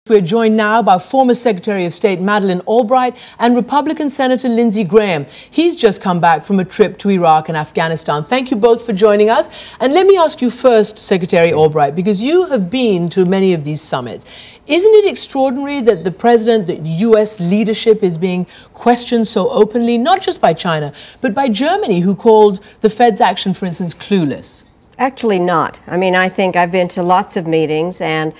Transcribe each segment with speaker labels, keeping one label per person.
Speaker 1: We're joined now by former Secretary of State Madeleine Albright and Republican Senator Lindsey Graham. He's just come back from a trip to Iraq and Afghanistan. Thank you both for joining us. And let me ask you first, Secretary Albright, because you have been to many of these summits. Isn't it extraordinary that the president, the U.S. leadership is being questioned so openly, not just by China, but by Germany, who called the Fed's action, for instance, clueless?
Speaker 2: Actually not. I mean, I think I've been to lots of meetings and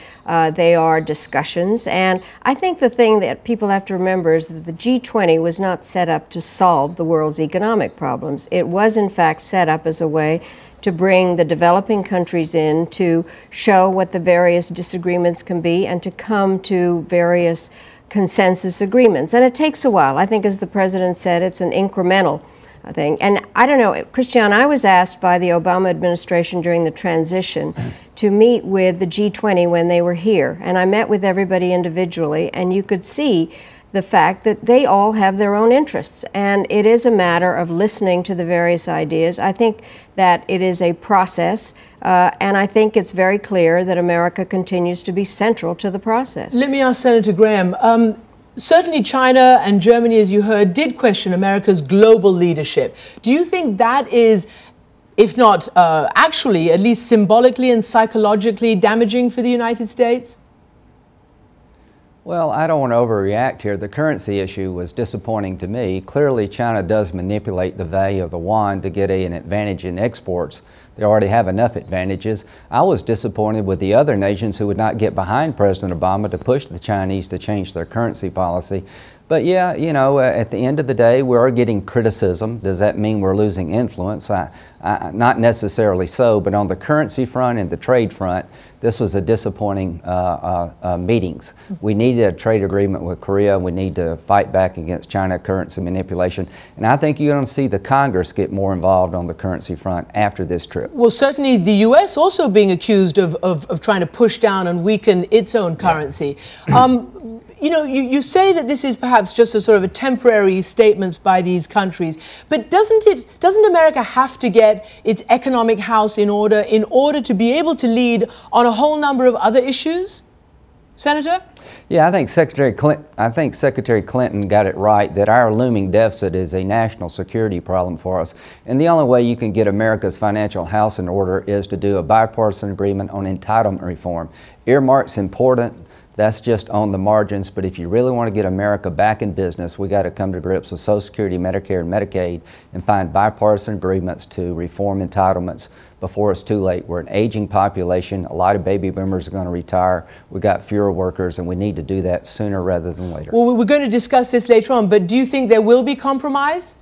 Speaker 2: they are discussions. And I think the thing that people have to remember is that the G20 was not set up to solve the world's economic problems. It was, in fact, set up as a way to bring the developing countries in to show what the various disagreements can be and to come to various consensus agreements. And it takes a while. I think, as the president said, it's an incremental thing. And I don't know, Christiane, I was asked by the Obama administration during the transition to meet with the G20 when they were here. And I met with everybody individually, and you could see the fact that they all have their own interests. And it is a matter of listening to the various ideas. I think that it is a process, and I think it's very clear that America continues to be central to the process.
Speaker 1: Let me ask Senator Graham. Certainly China and Germany, as you heard, did question America's global leadership. Do you think that is, if not actually, at least symbolically and psychologically damaging for the United States?
Speaker 3: Well, I don't want to overreact here. The currency issue was disappointing to me. Clearly, China does manipulate the value of the yuan to get an advantage in exports. They already have enough advantages. I was disappointed with the other nations who would not get behind President Obama to push the Chinese to change their currency policy. But yeah, you know, at the end of the day, we are getting criticism. Does that mean we're losing influence? Not necessarily so, but on the currency front and the trade front, this was a disappointing meetings. We needed a trade agreement with Korea. We need to fight back against China currency manipulation. And I think you're going to see the Congress get more involved on the currency front after this trip.
Speaker 1: Well, certainly the U.S. also being accused of trying to push down and weaken its own currency. You know, you say that this is perhaps just a sort of a temporary statements by these countries, but doesn't America have to get its economic house in order to be able to lead on a whole number of other issues? Senator?
Speaker 3: Yeah, I think Secretary Clinton got it right that our looming deficit is a national security problem for us. And the only way you can get America's financial house in order is to do a bipartisan agreement on entitlement reform. Earmarks important. That's just on the margins, but if you really want to get America back in business, we got to come to grips with Social Security, Medicare, and Medicaid and find bipartisan agreements to reform entitlements before it's too late. We're an aging population. A lot of baby boomers are going to retire. We've got fewer workers, and we need to do that sooner rather than later.
Speaker 1: Well, we're going to discuss this later on, but do you think there will be compromise?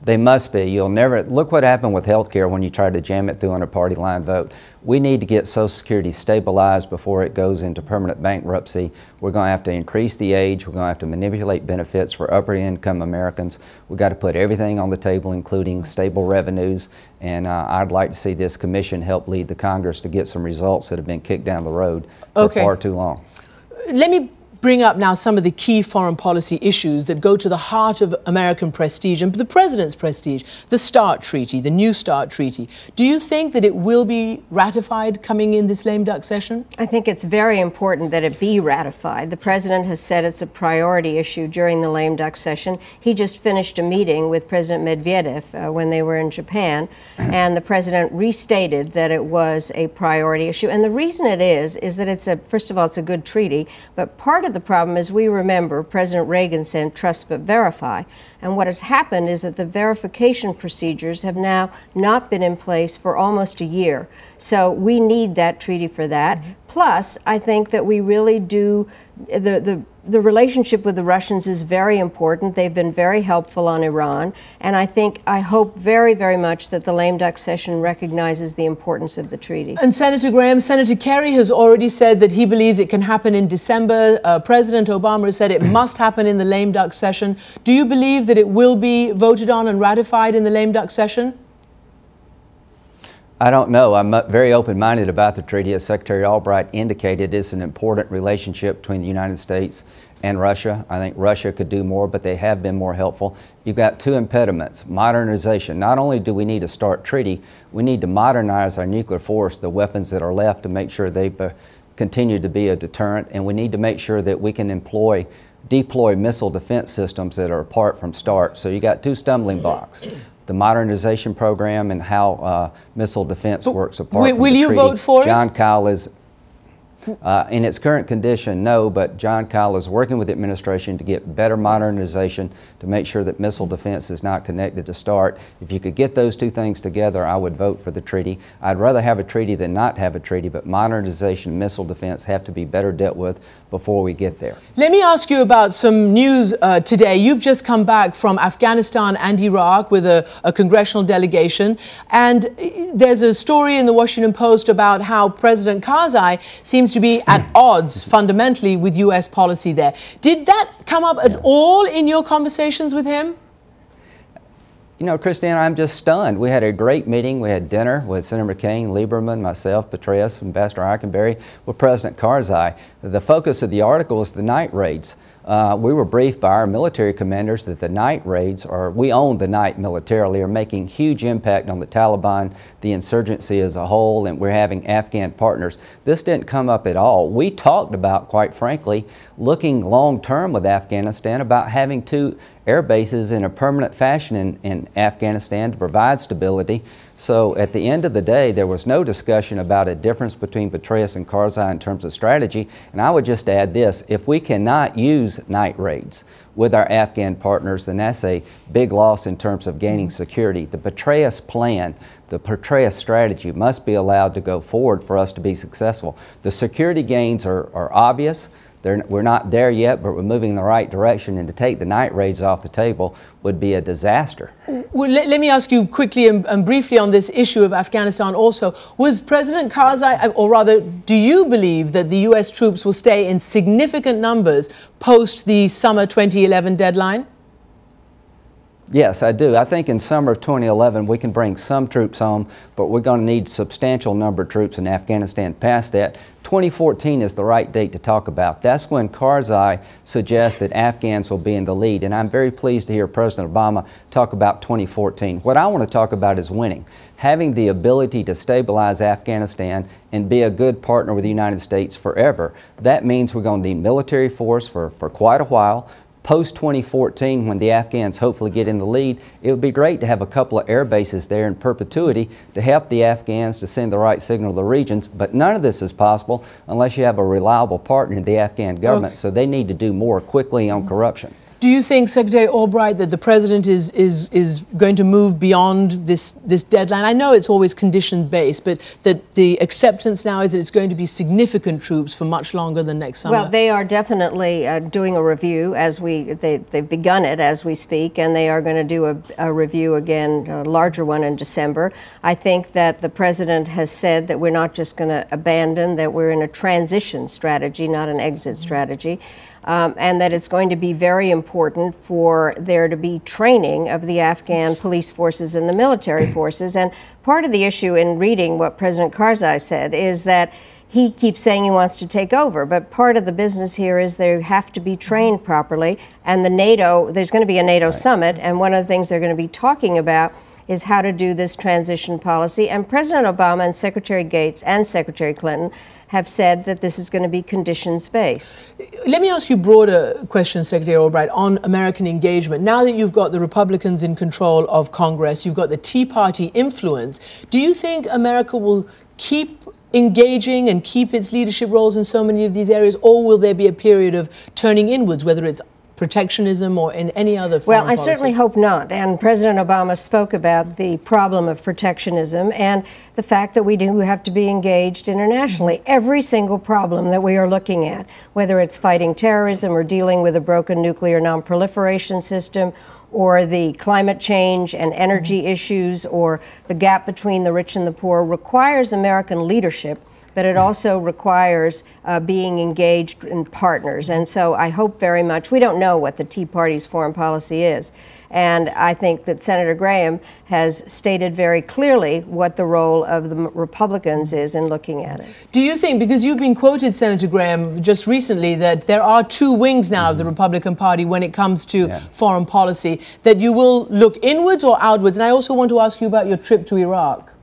Speaker 3: They must be. You'll never, look what happened with health care when you tried to jam it through on a party line vote. We need to get Social Security stabilized before it goes into permanent bankruptcy. We're going to have to increase the age. We're going to have to manipulate benefits for upper income Americans. We've got to put everything on the table, including stable revenues. And I'd like to see this commission help lead the Congress to get some results that have been kicked down the road for far too long.
Speaker 1: Let me bring up now some of the key foreign policy issues that go to the heart of American prestige and the president's prestige. The START Treaty, the New START Treaty. Do you think that it will be ratified coming in this lame duck session?
Speaker 2: I think it's very important that it be ratified. The president has said it's a priority issue during the lame duck session. He just finished a meeting with President Medvedev when they were in Japan, and the president restated that it was a priority issue. And the reason it is that first of all, it's a good treaty, but part of the problem is, we remember President Reagan said trust but verify, and what has happened is that the verification procedures have now not been in place for almost a year. So we need that treaty for that. Plus, I think that we really do, the relationship with the Russians is very important. They've been very helpful on Iran, and I hope very, very much that the lame duck session recognizes the importance of the treaty.
Speaker 1: And Senator Graham, Senator Kerry has already said that he believes it can happen in December. President Obama has said it must happen in the lame duck session. Do you believe that it will be voted on and ratified in the lame duck session?
Speaker 3: I don't know. I'm very open-minded about the treaty. As Secretary Albright indicated, it's an important relationship between the United States and Russia. I think Russia could do more, but they have been more helpful. You've got two impediments. Modernization. Not only do we need a START treaty, we need to modernize our nuclear force, the weapons that are left, to make sure they continue to be a deterrent, and we need to make sure that we can deploy missile defense systems that are apart from START. So you got two stumbling blocks: the modernization program and how missile defense works apart from the treaty.
Speaker 1: Will you vote for it?
Speaker 3: John Kyle is, in its current condition, no, but John Kyle is working with the administration to get better modernization to make sure that missile defense is not connected to START. If you could get those two things together, I would vote for the treaty. I'd rather have a treaty than not have a treaty, but modernization and missile defense have to be better dealt with before we get there.
Speaker 1: Let me ask you about some news today. You've just come back from Afghanistan and Iraq with a congressional delegation, and there's a story in the Washington Post about how President Karzai seems to be at odds fundamentally with U.S. policy there. Did that come up at all in your conversations with him?
Speaker 3: You know, Christine, I'm just stunned. We had a great meeting. We had dinner with Senator McCain, Lieberman, myself, Petraeus, Ambassador Eikenberry, with President Karzai. The focus of the article is the night raids. We were briefed by our military commanders that the night raids, or we own the night militarily, are making huge impact on the Taliban, the insurgency as a whole, and we're having Afghan partners. This didn't come up at all. We talked about, quite frankly, looking long-term with Afghanistan about having two air bases in a permanent fashion in Afghanistan to provide stability. So at the end of the day, there was no discussion about a difference between Petraeus and Karzai in terms of strategy. And I would just add this: if we cannot use night raids with our Afghan partners, then that's a big loss in terms of gaining security. The Petraeus plan, the Petraeus strategy must be allowed to go forward for us to be successful. The security gains are obvious. We're not there yet, but we're moving in the right direction, and to take the night raids off the table would be a disaster.
Speaker 1: Well, let me ask you quickly and briefly on this issue of Afghanistan also. Was President Karzai, or rather, do you believe that the U.S. troops will stay in significant numbers post the summer 2011 deadline?
Speaker 3: Yes, I do. I think in summer of 2011 we can bring some troops home, but we're going to need a substantial number of troops in Afghanistan past that. 2014 is the right date to talk about. That's when Karzai suggests that Afghans will be in the lead, and I'm very pleased to hear President Obama talk about 2014. What I want to talk about is winning, having the ability to stabilize Afghanistan and be a good partner with the United States forever. That means we're going to need military force for quite a while. Post-2014, when the Afghans hopefully get in the lead, it would be great to have a couple of air bases there in perpetuity to help the Afghans to send the right signal to the regions. But none of this is possible unless you have a reliable partner in the Afghan government, so they need to do more quickly on corruption.
Speaker 1: Do you think, Secretary Albright, that the President is going to move beyond this deadline? I know it's always condition-based, but that the acceptance now is that it's going to be significant troops for much longer than next summer?
Speaker 2: Well, they are definitely doing a review as they've begun it as we speak, and they are going to do a review again, a larger one in December. I think that the President has said that we're not just going to abandon, that we're in a transition strategy, not an exit strategy. And that it's going to be very important for there to be training of the Afghan police forces and the military forces. And part of the issue in reading what President Karzai said is that he keeps saying he wants to take over, but part of the business here is they have to be trained properly. And there's going to be a NATO summit, and one of the things they're going to be talking about is how to do this transition policy. And President Obama and Secretary Gates and Secretary Clinton have said that this is going to be conditions-based.
Speaker 1: Let me ask you a broader question, Secretary Albright, on American engagement. Now that you've got the Republicans in control of Congress, you've got the Tea Party influence, do you think America will keep engaging and keep its leadership roles in so many of these areas, or will there be a period of turning inwards, whether it's protectionism or in any other foreign policy?
Speaker 2: Well, I certainly hope not. And President Obama spoke about the problem of protectionism and the fact that we do have to be engaged internationally. Every single problem that we are looking at, whether it's fighting terrorism or dealing with a broken nuclear non-proliferation system, or the climate change and energy issues, or the gap between the rich and the poor, requires American leadership, but it also requires being engaged in partners. And so I hope very much, we don't know what the Tea Party's foreign policy is. And I think that Senator Graham has stated very clearly what the role of the Republicans is in looking at it.
Speaker 1: Do you think, because you've been quoted, Senator Graham, just recently, that there are two wings now of the Republican Party when it comes to foreign policy, that you will look inwards or outwards? And I also want to ask you about your trip to Iraq.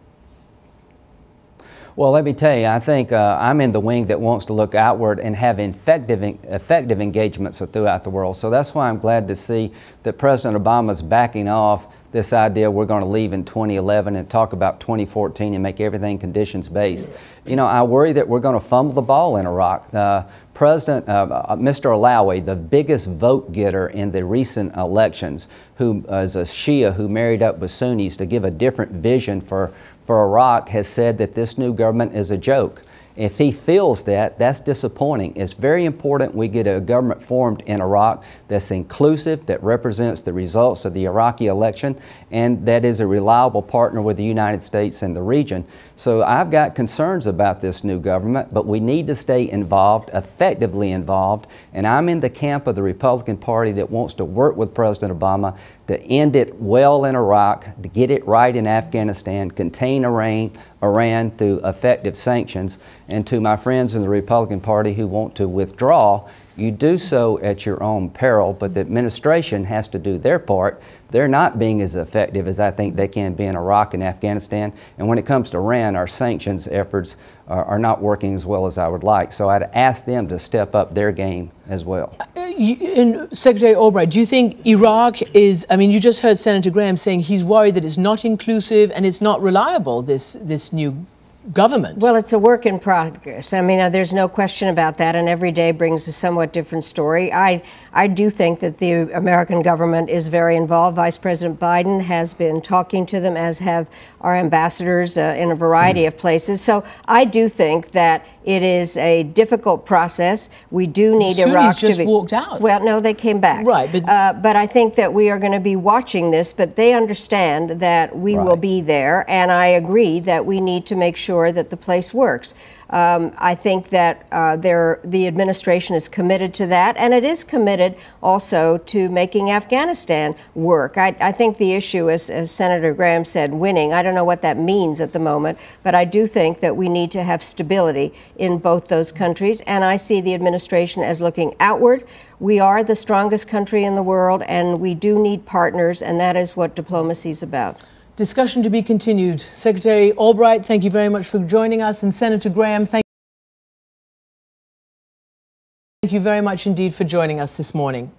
Speaker 3: Well, let me tell you, I think I'm in the wing that wants to look outward and have effective engagements throughout the world. So that's why I'm glad to see that President Obama's backing off this idea we're going to leave in 2011 and talk about 2014 and make everything conditions-based. You know, I worry that we're going to fumble the ball in Iraq. Mr. Alawi, the biggest vote getter in the recent elections, who is a Shia who married up with Sunnis to give a different vision for Iraq, has said that this new government is a joke. If he feels that, that's disappointing. It's very important we get a government formed in Iraq that's inclusive, that represents the results of the Iraqi election, and that is a reliable partner with the United States and the region. So I've got concerns about this new government, but we need to stay involved, effectively involved, and I'm in the camp of the Republican Party that wants to work with President Obama to end it well in Iraq, to get it right in Afghanistan, contain Iran through effective sanctions, and to my friends in the Republican Party who want to withdraw, you do so at your own peril, but the administration has to do their part. They're not being as effective as I think they can be in Iraq and Afghanistan, and when it comes to Iran, our sanctions efforts are not working as well as I would like. So I'd ask them to step up their game as well.
Speaker 1: Secretary Albright, do you think Iraq is, I mean, you just heard Senator Graham saying he's worried that it's not inclusive and it's not reliable, this new government?
Speaker 2: Well, it's a work in progress. I mean, there's no question about that, and every day brings a somewhat different story. I do think that the American government is very involved. Vice President Biden has been talking to them, as have our ambassadors in a variety of places. So I do think that it is a difficult process. We do need Iraq to be...
Speaker 1: just walked out.
Speaker 2: Well, no, they came back.
Speaker 1: Right,
Speaker 2: but I think that we are going to be watching this, but they understand that we will be there, and I agree that we need to make sure that the place works. I think that the administration is committed to that, and it is committed also to making Afghanistan work. I think the issue, as Senator Graham said, winning, I don't know what that means at the moment, but I do think that we need to have stability in both those countries, and I see the administration as looking outward. We are the strongest country in the world, and we do need partners, and that is what diplomacy is about.
Speaker 1: Discussion to be continued. Secretary Albright, thank you very much for joining us. And Senator Graham, thank you very much indeed for joining us this morning.